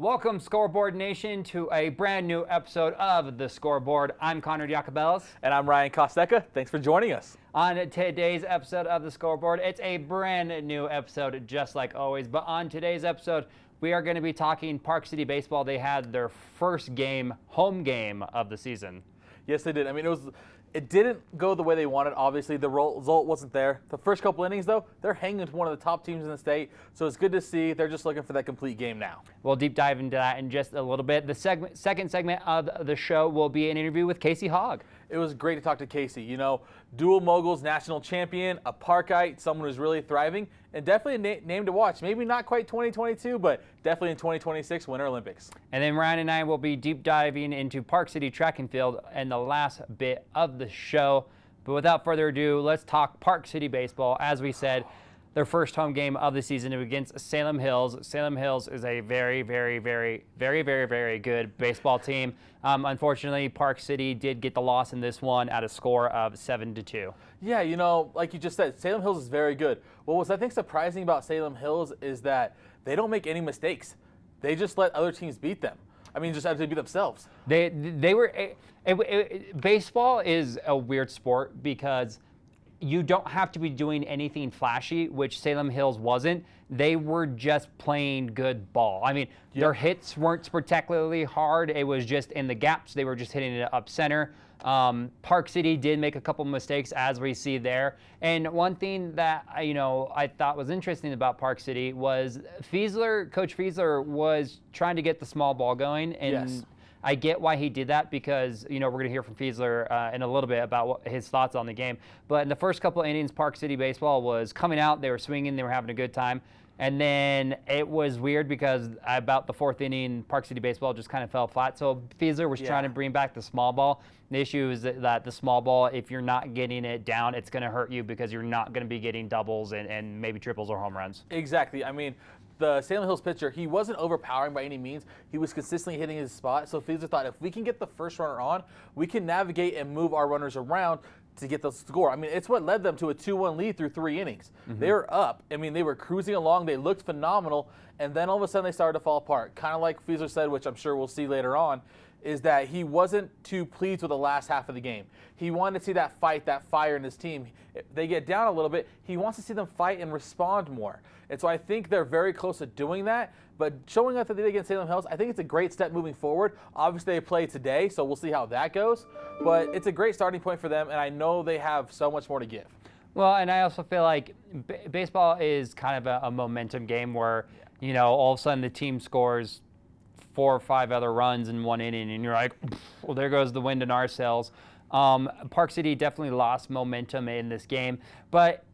Welcome, Scoreboard Nation, to a brand new episode of The Scoreboard. I'm Conrad Iacobellis. And I'm Ryan Kostecka. Thanks for joining us. On today's episode of The Scoreboard, it's a brand new episode, just like always. But on today's episode, we are going to be talking Park City Baseball. They had their first game, home game of the season. Yes, they did. I mean, it didn't go the way they wanted. Obviously, the result wasn't there. The first couple innings, though, they're hanging with one of the top teams in the state, so it's good to see. They're just looking for that complete game now. We'll deep dive into that in just a little bit. The second segment of the show will be an interview with Kasey Hogg. It was great to talk to Kasey. You know, dual moguls national champion, a Parkite, someone who's really thriving, and definitely a name to watch. Maybe not quite 2022, but definitely in 2026 Winter Olympics. And then Ryan and I will be deep diving into Park City Track and Field and the last bit of the show. But without further ado, let's talk Park City Baseball. As we said, their first home game of the season against Salem Hills. Salem Hills is a very, very, very, very, very, very good baseball team. Unfortunately, Park City did get the loss in this one at a score of 7-2. Yeah, you know, like you just said, Salem Hills is very good. What was I think surprising about Salem Hills is that they don't make any mistakes. They just let other teams beat them. I mean, just have to beat themselves. Baseball is a weird sport because you don't have to be doing anything flashy, which Salem Hills wasn't. They were just playing good ball. I mean, their hits weren't spectacularly hard. It was just in the gaps. They were just hitting it up center. Park City did make a couple mistakes, as we see there. And one thing that I thought was interesting about Park City was Coach Feasler was trying to get the small ball going. And yes. I get why he did that because, we're going to hear from Feasler in a little bit about his thoughts on the game. But in the first couple of innings, Park City Baseball was coming out. They were swinging. They were having a good time. And then it was weird because about the fourth inning, Park City Baseball just kind of fell flat. So Feasler was trying to bring back the small ball. The issue is that the small ball, if you're not getting it down, it's going to hurt you because you're not going to be getting doubles and maybe triples or home runs. Exactly. I mean, the Salem Hills pitcher, he wasn't overpowering by any means. He was consistently hitting his spot. So Feasler thought if we can get the first runner on, we can navigate and move our runners around to get the score. I mean, it's what led them to a 2-1 lead through 3 innings. Mm-hmm. They were up. I mean, they were cruising along. They looked phenomenal. And then all of a sudden they started to fall apart. Kind of like Feasler said, which I'm sure we'll see later on, is that he wasn't too pleased with the last half of the game. He wanted to see that fight, that fire in his team. If they get down a little bit, he wants to see them fight and respond more. And so I think they're very close to doing that. But showing up that they did against Salem Hills, I think it's a great step moving forward. Obviously, they play today, so we'll see how that goes. But it's a great starting point for them, and I know they have so much more to give. Well, and I also feel like baseball is kind of a momentum game where, all of a sudden the team scores 4 or 5 other runs in one inning, and you're like, well, there goes the wind in our sails. Park City definitely lost momentum in this game, but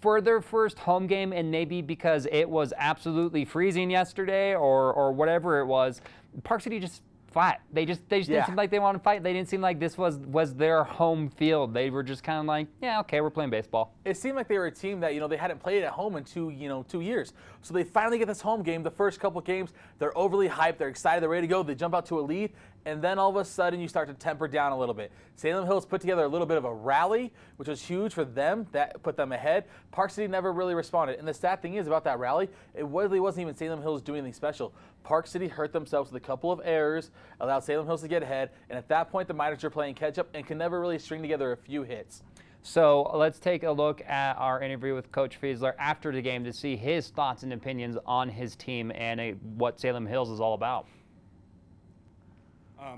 for their first home game, and maybe because it was absolutely freezing yesterday or whatever it was, Park City just flat. They just didn't seem like they wanted to fight. They didn't seem like this was their home field. They were just kind of like, yeah, okay, we're playing baseball. It seemed like they were a team that, they hadn't played at home in 2 years. So they finally get this home game. The first couple games, they're overly hyped. They're excited. They're ready to go. They jump out to a lead. And then all of a sudden, you start to temper down a little bit. Salem Hills put together a little bit of a rally, which was huge for them. That put them ahead. Park City never really responded. And the sad thing is about that rally, it really wasn't even Salem Hills doing anything special. Park City hurt themselves with a couple of errors, allowed Salem Hills to get ahead. And at that point, the Miners are playing catch-up and can never really string together a few hits. So let's take a look at our interview with Coach Feasler after the game to see his thoughts and opinions on his team and what Salem Hills is all about.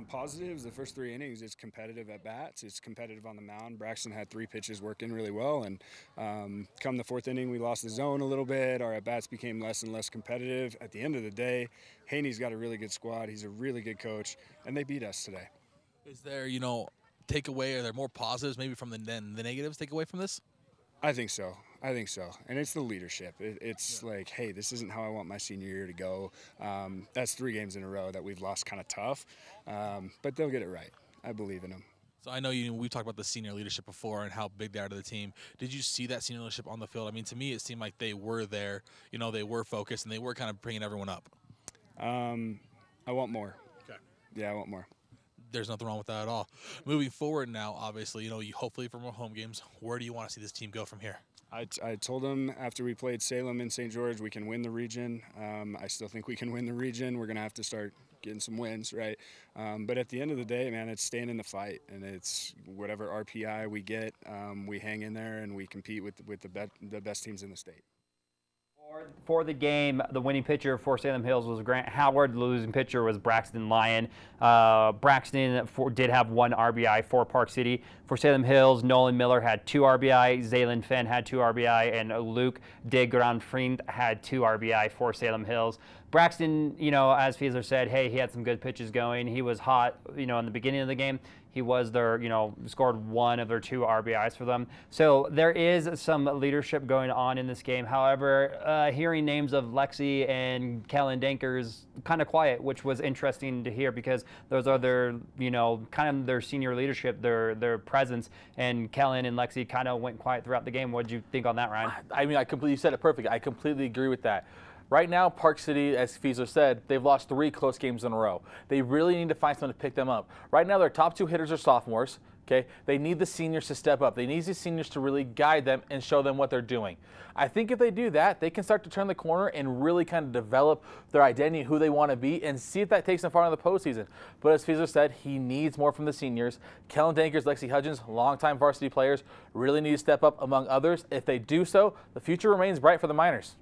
Positives, the first 3 innings, it's competitive at bats. It's competitive on the mound. Braxton had 3 pitches working really well, and come the 4th inning, we lost the zone a little bit. Our at-bats became less and less competitive. At the end of the day, Haney's got a really good squad. He's a really good coach, and they beat us today. Is there, takeaway? Are there more positives maybe from the negatives take away from this? I think so. And it's the leadership. It's like, hey, this isn't how I want my senior year to go. That's 3 games in a row that we've lost kind of tough. But they'll get it right. I believe in them. So I know we've talked about the senior leadership before and how big they are to the team. Did you see that senior leadership on the field? I mean, to me, it seemed like they were there. They were focused and they were kind of bringing everyone up. I want more. Okay. Yeah, I want more. There's nothing wrong with that at all. Moving forward now, obviously, you hopefully for more home games, where do you want to see this team go from here? I told them after we played Salem and St. George, we can win the region. I still think we can win the region. We're going to have to start getting some wins, right? But at the end of the day, man, it's staying in the fight, and it's whatever RPI we get, we hang in there and we compete with the best teams in the state. For the game, the winning pitcher for Salem Hills was Grant Howard. The losing pitcher was Braxton Lyon. Braxton did have 1 RBI for Park City. For Salem Hills, Nolan Miller had 2 RBI. Zaylen Fenn had 2 RBI. And Luke de Granfriend had 2 RBI for Salem Hills. Braxton, as Feasler said, hey, he had some good pitches going. He was hot, in the beginning of the game. He was their, scored 1 of their 2 RBIs for them. So there is some leadership going on in this game. However, hearing names of Lexi and Kellen Dankers kind of quiet, which was interesting to hear because those are their, kind of their senior leadership, their presence. And Kellen and Lexi kind of went quiet throughout the game. What did you think on that, Ryan? I mean, you said it perfectly. I completely agree with that. Right now, Park City, as Feasler said, they've lost 3 close games in a row. They really need to find someone to pick them up. Right now, their top 2 hitters are sophomores. Okay, they need the seniors to step up. They need the seniors to really guide them and show them what they're doing. I think if they do that, they can start to turn the corner and really kind of develop their identity, who they want to be, and see if that takes them far in the postseason. But as Feasler said, he needs more from the seniors. Kellen Dankers, Lexi Hudgens, longtime varsity players, really need to step up among others. If they do so, the future remains bright for the Miners.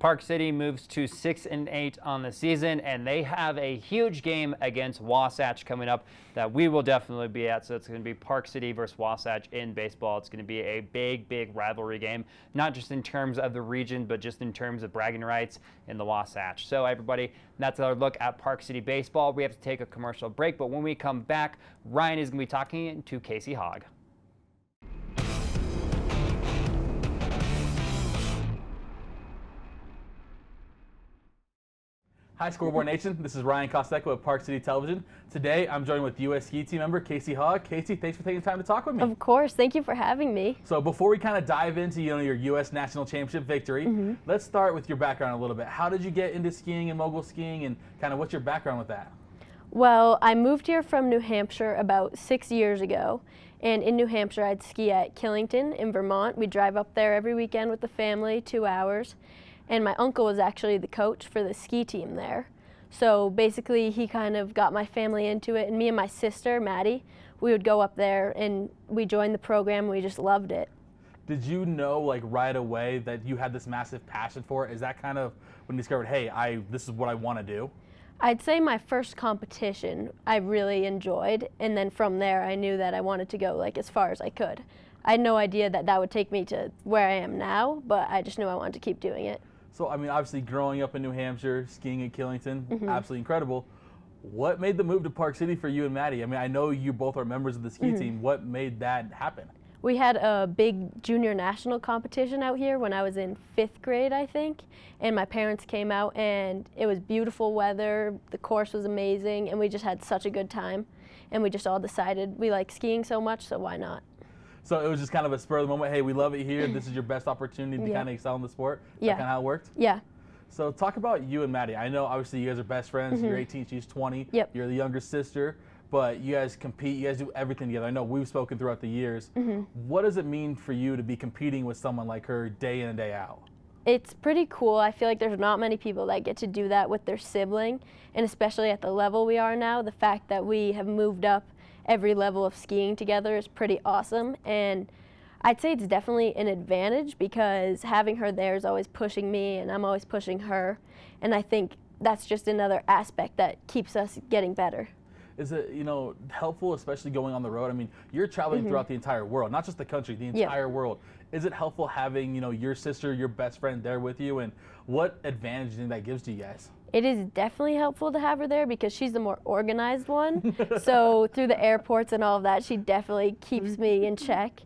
Park City moves to 6-8 on the season, and they have a huge game against Wasatch coming up that we will definitely be at. So it's going to be Park City versus Wasatch in baseball. It's going to be a big, big rivalry game, not just in terms of the region, but just in terms of bragging rights in the Wasatch. So everybody, that's our look at Park City baseball. We have to take a commercial break, but when we come back, Ryan is going to be talking to Kasey Hogg. Hi, Scoreboard Nation. This is Ryan Kostecka with Park City Television. Today, I'm joined with U.S. ski team member Kasey Hogg. Kasey, thanks for taking the time to talk with me. Of course. Thank you for having me. So before we kind of dive into your U.S. National Championship victory, let's start with your background a little bit. How did you get into skiing and mogul skiing, and kind of what's your background with that? Well, I moved here from New Hampshire about 6 years ago. And in New Hampshire, I'd ski at Killington in Vermont. We'd drive up there every weekend with the family, 2 hours. And my uncle was actually the coach for the ski team there. So basically, he kind of got my family into it, and me and my sister, Maddie, we would go up there, and we joined the program, and we just loved it. Did you know, like, right away that you had this massive passion for it? Is that kind of when you discovered, hey, this is what I want to do? I'd say my first competition I really enjoyed, and then from there, I knew that I wanted to go, like, as far as I could. I had no idea that that would take me to where I am now, but I just knew I wanted to keep doing it. So, I mean, obviously growing up in New Hampshire, skiing at Killington, absolutely incredible. What made the move to Park City for you and Maddie? I mean, I know you both are members of the ski team. What made that happen? We had a big junior national competition out here when I was in 5th grade, I think. And my parents came out, and it was beautiful weather. The course was amazing, and we just had such a good time. And we just all decided we like skiing so much, so why not? So it was just kind of a spur of the moment, hey, we love it here. This is your best opportunity to kind of excel in the sport. Is that kind of how it worked? Yeah. So talk about you and Maddie. I know obviously you guys are best friends. You're 18, she's 20. Yep. You're the younger sister, but you guys compete. You guys do everything together. I know we've spoken throughout the years. What does it mean for you to be competing with someone like her day in and day out? It's pretty cool. I feel like there's not many people that get to do that with their sibling, and especially at the level we are now, the fact that we have moved up every level of skiing together is pretty awesome. And I'd say it's definitely an advantage because having her there is always pushing me, and I'm always pushing her. And I think that's just another aspect that keeps us getting better. Is it, helpful, especially going on the road? I mean, you're traveling throughout the entire world, not just the country, the entire world. Is it helpful having, your sister, your best friend there with you? And what advantage do you think that gives to you guys? It is definitely helpful to have her there because she's the more organized one. So through the airports and all of that, she definitely keeps me in check.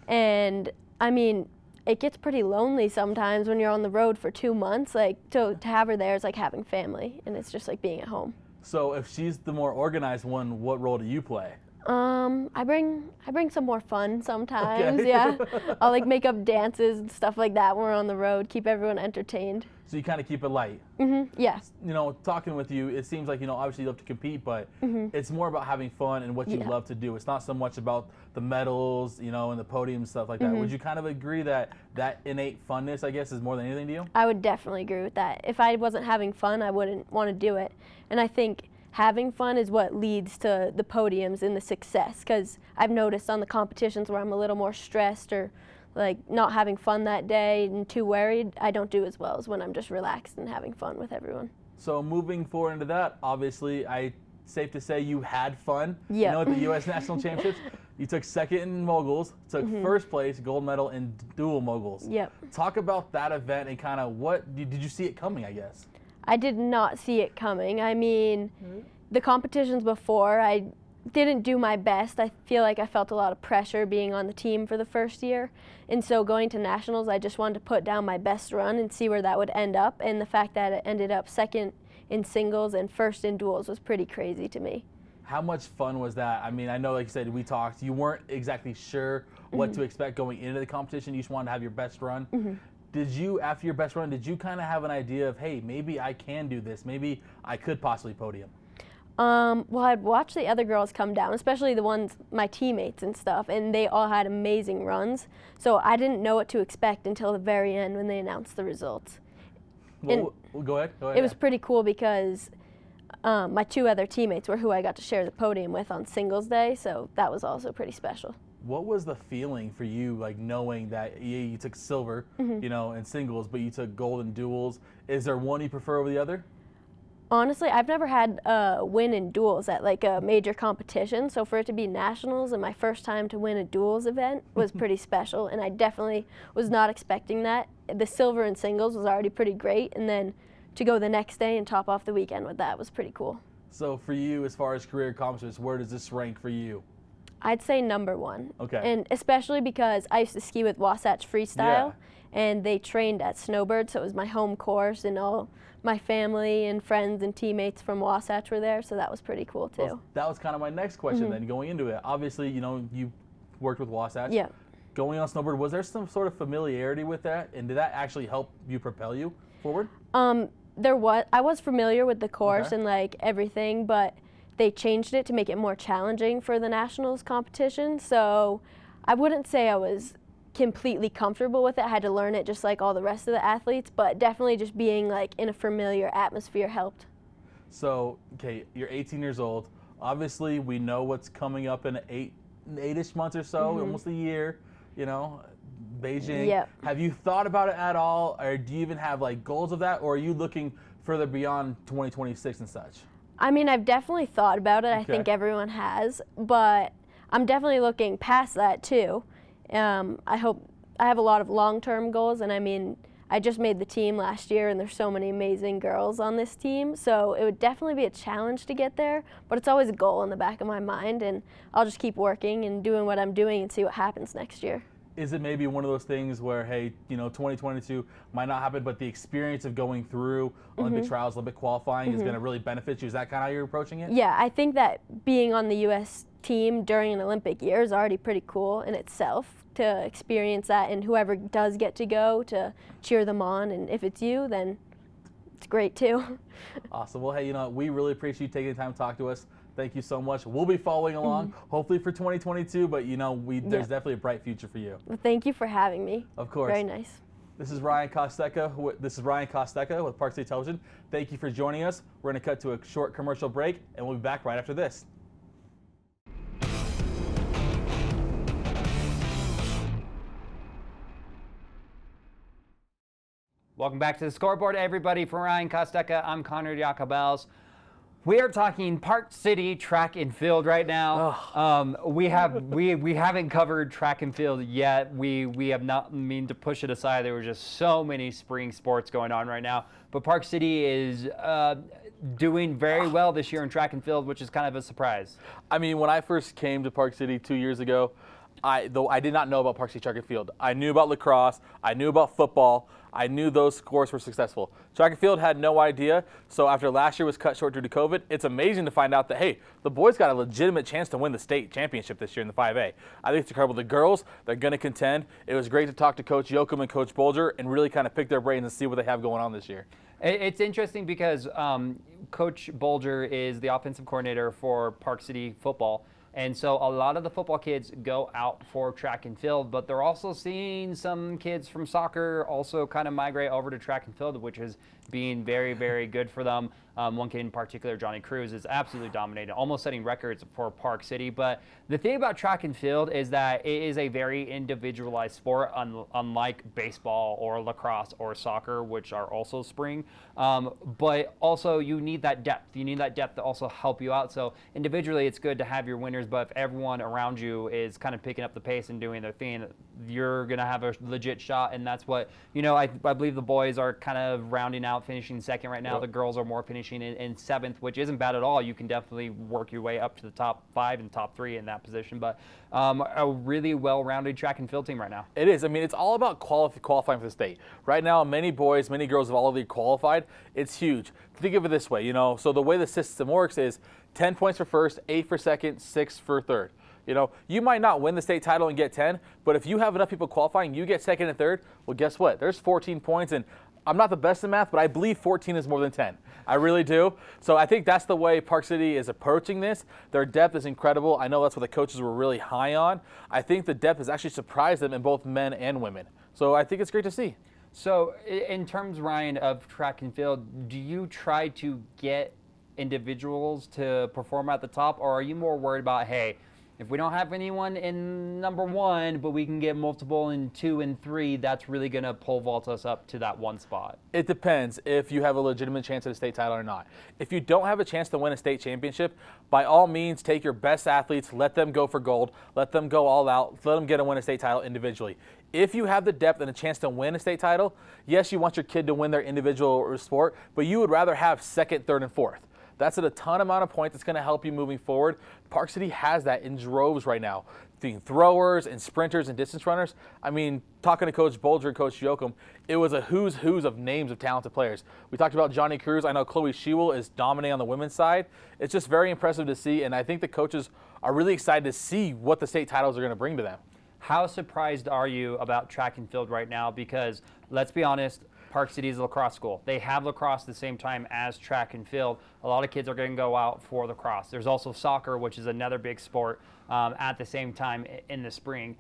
And I mean, it gets pretty lonely sometimes when you're on the road for 2 months. Like to have her there is like having family, and it's just like being at home. So if she's the more organized one, what role do you play? I bring some more fun sometimes. Okay. Yeah, I'll like make up dances and stuff like that when we're on the road. Keep everyone entertained. So you kind of keep it light. Yeah. You know, talking with you, it seems like, you know, obviously you love to compete, but it's more about having fun and what you love to do. It's not so much about the medals, you know, and the podium stuff like that. Would you kind of agree that that innate funness, I guess, is more than anything to you? I would definitely agree with that. If I wasn't having fun, I wouldn't want to do it. And I think having fun is what leads to the podiums and the success, because I've noticed on the competitions where I'm a little more stressed or like not having fun that day and too worried, I don't do as well as when I'm just relaxed and having fun with everyone. So moving forward into that, obviously, safe to say you had fun. Yep. You know, at the U.S. National Championships, you took second in moguls, took first place, gold medal in dual moguls. Yep. Talk about that event and kind of what did you see it coming, I guess? I did not see it coming. I mean, the competitions before, I didn't do my best. I feel like I felt a lot of pressure being on the team for the first year. And so going to nationals, I just wanted to put down my best run and see where that would end up. And the fact that it ended up second in singles and first in duals was pretty crazy to me. How much fun was that? I mean, I know, like you said, we talked, you weren't exactly sure what to expect going into the competition. You just wanted to have your best run. Did you, after your best run, did you kind of have an idea of, hey, maybe I can do this. Maybe I could possibly podium? Well, I'd watch the other girls come down, especially the ones, my teammates and stuff, and they all had amazing runs. So I didn't know what to expect until the very end when they announced the results. Well, go ahead. It was pretty cool because my two other teammates were who I got to share the podium with on singles day, so that was also pretty special. What was the feeling for you, like knowing that you took silver, you know, in singles, but you took gold in duals? Is there one you prefer over the other? Honestly, I've never had a win in duals at like a major competition, so for it to be nationals and my first time to win a duals event was pretty special, and I definitely was not expecting that. The silver in singles was already pretty great, and then to go the next day and top off the weekend with that was pretty cool. So for you, as far as career accomplishments, where does this rank for you? I'd say #1. Okay. And especially because I used to ski with Wasatch Freestyle, and they trained at Snowbird, so it was my home course, and all my family and friends and teammates from Wasatch were there, so that was pretty cool too. Well, that was kind of my next question then, going into it. Obviously, you know, you worked with Wasatch. Yeah. Going on Snowbird, was there some sort of familiarity with that, and did that actually help you propel you forward? I was familiar with the course Okay. and like everything, but they changed it to make it more challenging for the nationals competition, so I wouldn't say I was completely comfortable with it. I had to learn it just like all the rest of the athletes, but definitely just being like in a familiar atmosphere helped. So, okay, you're 18 years old. Obviously, we know what's coming up in eight-ish months or so, almost a year, you know, Beijing. Yep. Have you thought about it at all, or do you even have like goals of that, or are you looking further beyond 2026 and such? I mean, I've definitely thought about it. I Okay. think everyone has, but I'm definitely looking past that too. I have a lot of long-term goals, and I mean, I just made the team last year, and there's so many amazing girls on this team, so it would definitely be a challenge to get there, but it's always a goal in the back of my mind, and I'll just keep working and doing what I'm doing and see what happens next year. Is it maybe one of those things where, hey, you know, 2022 might not happen, but the experience of going through Olympic trials, Olympic qualifying is going to really benefit you? Is that kind of how you're approaching it? Yeah, I think that being on the U.S. team during an Olympic year is already pretty cool in itself, to experience that, and whoever does get to go, to cheer them on, and if it's you, then it's great too. Awesome. Well, hey, you know, we really appreciate you taking the time to talk to us. Thank you so much. We'll be following along, hopefully for 2022, but you know, there's definitely a bright future for you. Well, thank you for having me. Of course. Very nice. This is Ryan Kostecka. With Park City Television. Thank you for joining us. We're going to cut to a short commercial break, and we'll be back right after this. Welcome back to the Scoreboard, everybody. From Ryan Kostecka, I'm Conrad Iacobellis. We are talking Park City track and field right now. We haven't covered track and field yet. We have not mean to push it aside. There were just so many spring sports going on right now. But Park City is doing very well this year in track and field, which is kind of a surprise. I mean, when I first came to Park City 2 years ago, though I did not know about Park City track and field. I knew about lacrosse. I knew about football. I knew those scores were successful. Track and field had no idea, so after last year was cut short due to COVID, it's amazing to find out that, hey, the boys got a legitimate chance to win the state championship this year in the 5A. I think it's incredible. The girls, they're going to contend. It was great to talk to Coach Yoakum and Coach Bolger and really kind of pick their brains and see what they have going on this year. It's interesting because Coach Bolger is the offensive coordinator for Park City football. And so a lot of the football kids go out for track and field, but they're also seeing some kids from soccer also kind of migrate over to track and field, which is being very, very good for them. One kid in particular, Johnny Cruz, is absolutely dominating, almost setting records for Park City. But the thing about track and field is that it is a very individualized sport, unlike baseball or lacrosse or soccer, which are also spring. But also you need that depth. You need that depth to also help you out. So individually it's good to have your winners, but if everyone around you is kind of picking up the pace and doing their thing, you're going to have a legit shot. And that's what, I believe the boys are kind of rounding out, finishing second right now. Yep. The girls are more finishing in seventh, which isn't bad at all. You can definitely work your way up to the top 5 and top 3 in that position. But a really well-rounded track and field team right now. It is. I mean, it's all about qualifying for the state. Right now, many boys, many girls have already qualified. It's huge. Think of it this way, so the way the system works is 10 points for first, 8 for second, 6 for third. You might not win the state title and get 10, but if you have enough people qualifying, you get second and third, well, guess what? There's 14 points, and I'm not the best in math, but I believe 14 is more than 10. I really do. So I think that's the way Park City is approaching this. Their depth is incredible. I know that's what the coaches were really high on. I think the depth has actually surprised them in both men and women. So I think it's great to see. So in terms, Ryan, of track and field, do you try to get individuals to perform at the top, or are you more worried about, hey, if we don't have anyone in number 1, but we can get multiple in 2 and 3, that's really going to pole vault us up to that 1 spot? It depends if you have a legitimate chance at a state title or not. If you don't have a chance to win a state championship, by all means, take your best athletes, let them go for gold, let them go all out, let them get and win a state title individually. If you have the depth and a chance to win a state title, yes, you want your kid to win their individual sport, but you would rather have second, third, and fourth. That's at a ton amount of points that's going to help you moving forward. Park City has that in droves right now. Being throwers and sprinters and distance runners. I mean, talking to Coach Bolger and Coach Yoakum, it was a who's of names of talented players. We talked about Johnny Cruz. I know Chloe Shewell is dominating on the women's side. It's just very impressive to see, and I think the coaches are really excited to see what the state titles are going to bring to them. How surprised are you about track and field right now? Because let's be honest, Park City is a lacrosse school. They have lacrosse at the same time as track and field. A lot of kids are going to go out for lacrosse. There's also soccer, which is another big sport at the same time in the spring.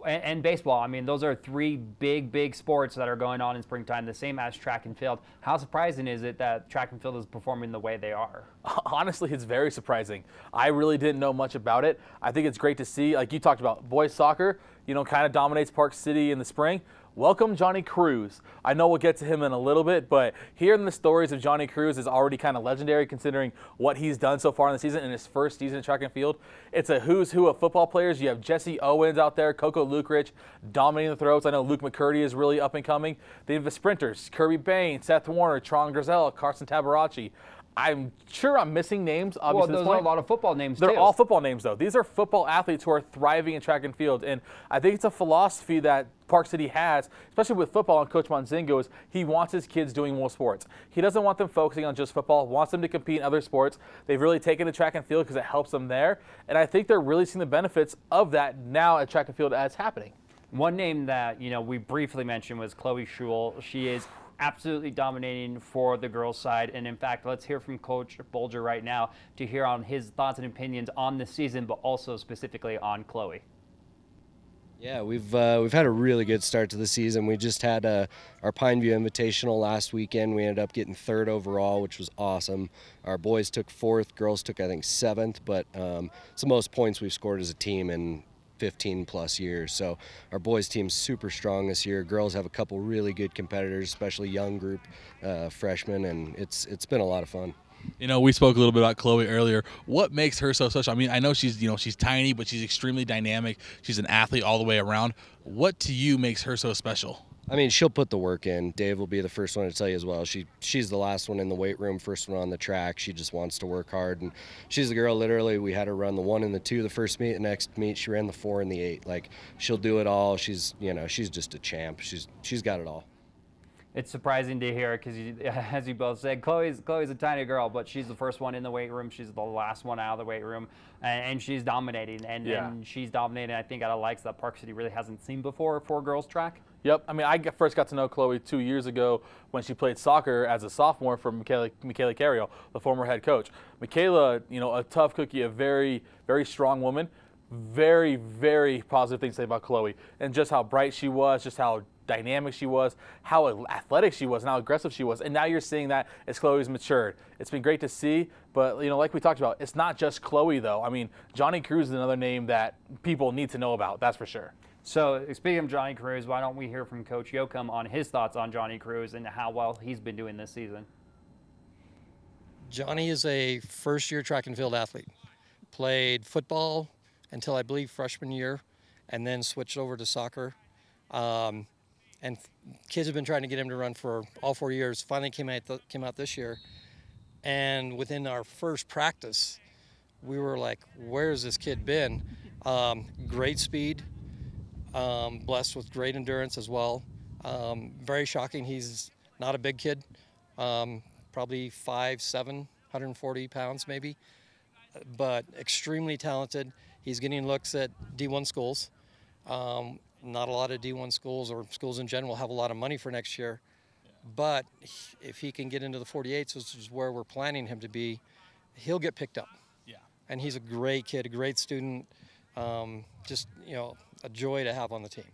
And baseball. I mean, those are 3 big sports that are going on in springtime, the same as track and field. How surprising is it that track and field is performing the way they are? Honestly, it's very surprising. I really didn't know much about it. I think it's great to see, like you talked about, boys soccer, kind of dominates Park City in the spring. Welcome Johnny Cruz. I know we'll get to him in a little bit, but hearing the stories of Johnny Cruz is already kind of legendary considering what he's done so far in the season in his first season at track and field. It's a who's who of football players. You have Jesse Owens out there, Coco Lukrich dominating the throws. I know Luke McCurdy is really up and coming. They have the sprinters, Kirby Bain, Seth Warner, Tron Griselle, Carson Tabarachi. I'm sure I'm missing names, obviously. Well, those are a lot of football names, They're all football names, though. These are football athletes who are thriving in track and field. And I think it's a philosophy that Park City has, especially with football, and Coach Monzingo, is he wants his kids doing more sports. He doesn't want them focusing on just football, wants them to compete in other sports. They've really taken to track and field because it helps them there. And I think they're really seeing the benefits of that now at track and field as happening. One name that, we briefly mentioned was Chloe Shewell. She is absolutely dominating for the girls' side. And in fact, let's hear from Coach Bolger right now to hear on his thoughts and opinions on the season, but also specifically on Chloe. Yeah, we've had a really good start to the season. We just had our Pineview Invitational last weekend. We ended up getting 3rd overall, which was awesome. Our boys took 4th, girls took I think 7th, but it's the most points we've scored as a team in 15 plus years. So our boys team's super strong this year. Girls have a couple really good competitors, especially young group freshmen, and it's been a lot of fun. We spoke a little bit about Chloe earlier. What makes her so special? I mean, I know she's tiny, but she's extremely dynamic. She's an athlete all the way around. What to you makes her so special? I mean, she'll put the work in. Dave will be the first one to tell you as well. She's the last one in the weight room, first one on the track. She just wants to work hard. And she's the girl, literally, we had her run the 1 and the 2 the first meet. The next meet, she ran the 4 and the 8. Like, she'll do it all. She's just a champ. She's got it all. It's surprising to hear because, as you both said, Chloe's a tiny girl, but she's the first one in the weight room. She's the last one out of the weight room, and she's dominating. And she's dominating, I think, out of likes that Park City really hasn't seen before for girls track. Yep. I mean, I first got to know Chloe 2 years ago when she played soccer as a sophomore for Michaela Carriel, the former head coach. Michaela, a tough cookie, a very, very strong woman. Very, very positive things to say about Chloe, and just how bright she was, just how dynamic she was, how athletic she was, and how aggressive she was. And now you're seeing that as Chloe's matured. It's been great to see, but like we talked about, it's not just Chloe though. I mean, Johnny Cruz is another name that people need to know about, that's for sure. So speaking of Johnny Cruz, why don't we hear from Coach Yoakum on his thoughts on Johnny Cruz and how well he's been doing this season? Johnny is a first-year track and field athlete. Played football until I believe freshman year, and then switched over to soccer. And kids have been trying to get him to run for all 4 years. Finally came out this year, and within our first practice, we were like, "Where's this kid been?" Great speed, blessed with great endurance as well. Very shocking. He's not a big kid, probably 5'7", 140 pounds maybe, but extremely talented. He's getting looks at D1 schools. Not a lot of D1 schools or schools in general have a lot of money for next year. But if he can get into the 48s, which is where we're planning him to be, he'll get picked up. Yeah. And he's a great kid, a great student, just, a joy to have on the team.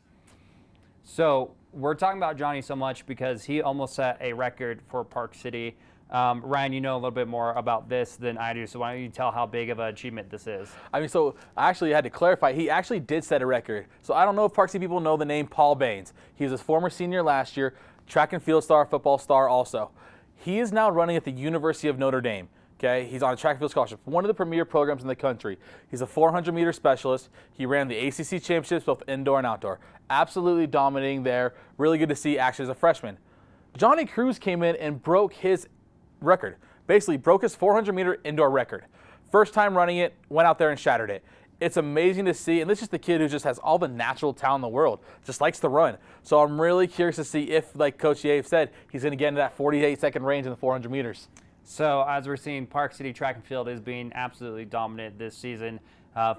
So we're talking about Johnny so much because he almost set a record for Park City. Ryan, you know a little bit more about this than I do, so why don't you tell how big of an achievement this is? I mean, so I actually had to clarify. He actually did set a record. So I don't know if Park City people know the name Paul Baines. He was a former senior last year, track and field star, football star also. He is now running at the University of Notre Dame. Okay, he's on a track and field scholarship, one of the premier programs in the country. He's a 400-meter specialist. He ran the ACC championships, both indoor and outdoor. Absolutely dominating there. Really good to see actually as a freshman. Johnny Cruz came in and broke his record. Basically broke his 400-meter indoor record. First time running it, went out there and shattered it. It's amazing to see, and this is the kid who just has all the natural talent in the world, just likes to run. So I'm really curious to see if, like Coach Yave said, he's going to get into that 48-second range in the 400 meters. So as we're seeing, Park City track and field is being absolutely dominant this season,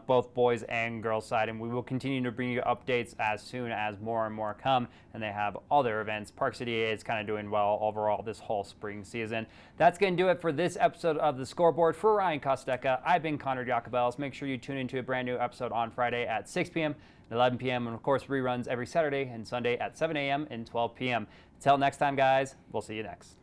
both boys and girls side, and we will continue to bring you updates as soon as more and more come and they have all their events. Park City is kind of doing well overall this whole spring season. That's going to do it for this episode of The Scoreboard. For Ryan Kostecka, I've been Conrad Iacobellis. Make sure you tune into a brand new episode on Friday at 6 p.m. and 11 p.m. and of course reruns every Saturday and Sunday at 7 a.m. and 12 p.m. Until next time, guys, we'll see you next.